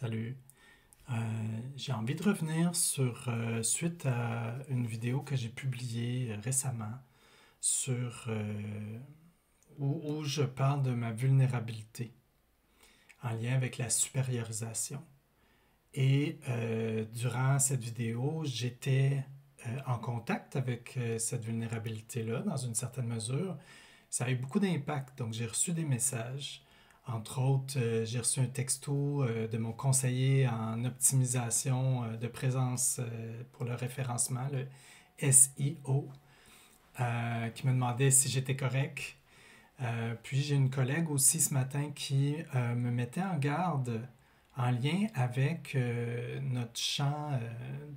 Salut. J'ai envie de revenir suite à une vidéo que j'ai publiée récemment sur où je parle de ma vulnérabilité en lien avec la supériorisation. Et durant cette vidéo, j'étais en contact avec cette vulnérabilité-là dans une certaine mesure. Ça a eu beaucoup d'impact, donc j'ai reçu des messages. Entre autres, j'ai reçu un texto de mon conseiller en optimisation de présence pour le référencement, le SEO, qui me demandait si j'étais correct. Puis j'ai une collègue aussi ce matin qui me mettait en garde en lien avec notre champ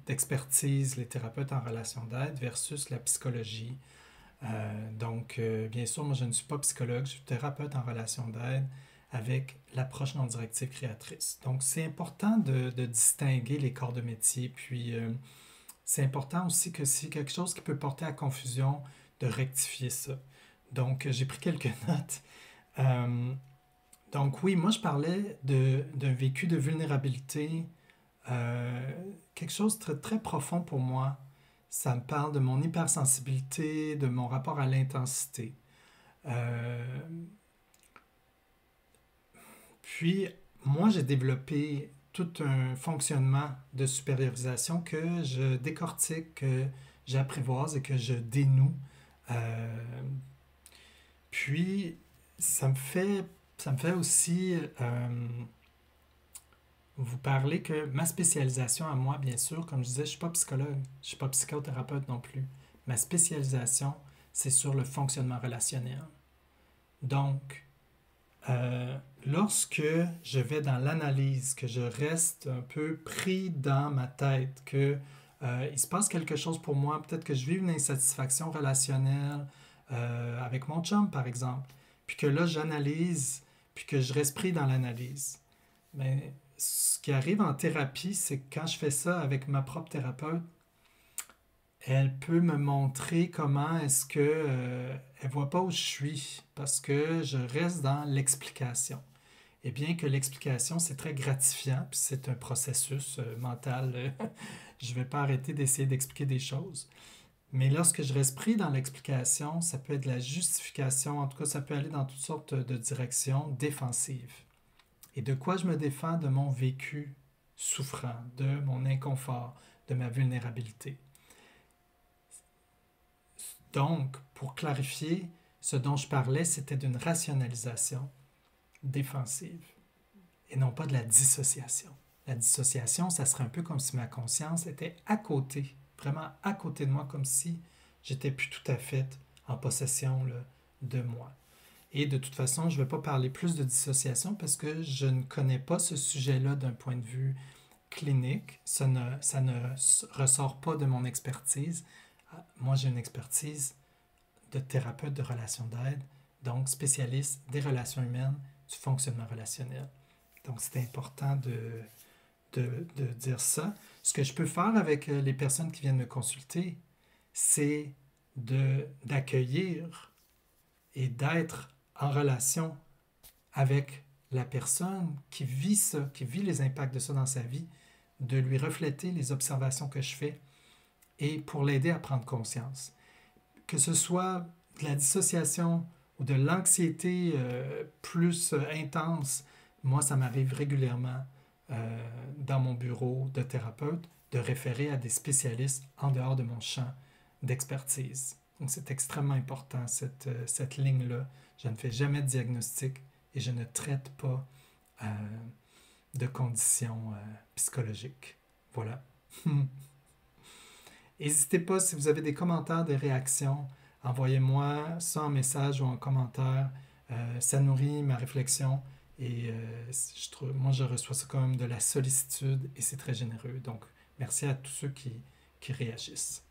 d'expertise, les thérapeutes en relation d'aide versus la psychologie. Bien sûr, moi je ne suis pas psychologue, je suis thérapeute en relation d'aide avec l'approche non directive créatrice. Donc, c'est important de distinguer les corps de métier. Puis, c'est important aussi que si quelque chose qui peut porter à confusion, de rectifier ça. Donc, j'ai pris quelques notes. Euh, donc, oui, moi, je parlais d'un vécu de vulnérabilité, quelque chose de très, très profond pour moi. Ça me parle de mon hypersensibilité, de mon rapport à l'intensité. Euh, Puis, moi, j'ai développé tout un fonctionnement de supériorisation que je décortique, que j'apprivoise et que je dénoue. Euh, Puis, ça me fait aussi vous parler que ma spécialisation à moi, bien sûr, comme je disais, je ne suis pas psychologue, je ne suis pas psychothérapeute non plus. Ma spécialisation, c'est sur le fonctionnement relationnel. Donc, Euh, lorsque je vais dans l'analyse, que je reste un peu pris dans ma tête, que il se passe quelque chose pour moi, peut-être que je vis une insatisfaction relationnelle avec mon chum, par exemple, puis que là, j'analyse, puis que je reste pris dans l'analyse. Mais ce qui arrive en thérapie, c'est que quand je fais ça avec ma propre thérapeute, elle peut me montrer comment est-ce que elle voit pas où je suis parce que je reste dans l'explication. Et bien que l'explication c'est très gratifiant, puis c'est un processus mental, je vais pas arrêter d'essayer d'expliquer des choses. Mais lorsque je reste pris dans l'explication, ça peut être de la justification, en tout cas ça peut aller dans toutes sortes de directions défensives. Et de quoi je me défends? De mon vécu souffrant, de mon inconfort, de ma vulnérabilité. Donc, pour clarifier, ce dont je parlais, c'était d'une rationalisation défensive et non pas de la dissociation. La dissociation, ça serait un peu comme si ma conscience était à côté, vraiment à côté de moi, comme si j'étais plus tout à fait en possession là, de moi. Et de toute façon, je ne vais pas parler plus de dissociation parce que je ne connais pas ce sujet-là d'un point de vue clinique. Ça ne ressort pas de mon expertise. Moi, j'ai une expertise de thérapeute de relations d'aide, donc spécialiste des relations humaines, du fonctionnement relationnel. Donc, c'est important de dire ça. Ce que je peux faire avec les personnes qui viennent me consulter, c'est d'accueillir et d'être en relation avec la personne qui vit ça, qui vit les impacts de ça dans sa vie, de lui refléter les observations que je fais et pour l'aider à prendre conscience. Que ce soit de la dissociation ou de l'anxiété plus intense, moi, ça m'arrive régulièrement dans mon bureau de thérapeute de référer à des spécialistes en dehors de mon champ d'expertise. Donc, c'est extrêmement important, cette ligne-là. Je ne fais jamais de diagnostic et je ne traite pas euh, de conditions psychologiques. Voilà. N'hésitez pas, si vous avez des commentaires, des réactions, envoyez-moi ça en message ou en commentaire. Ça nourrit ma réflexion et moi, je reçois ça comme de la sollicitude et c'est très généreux. Donc, merci à tous ceux qui réagissent.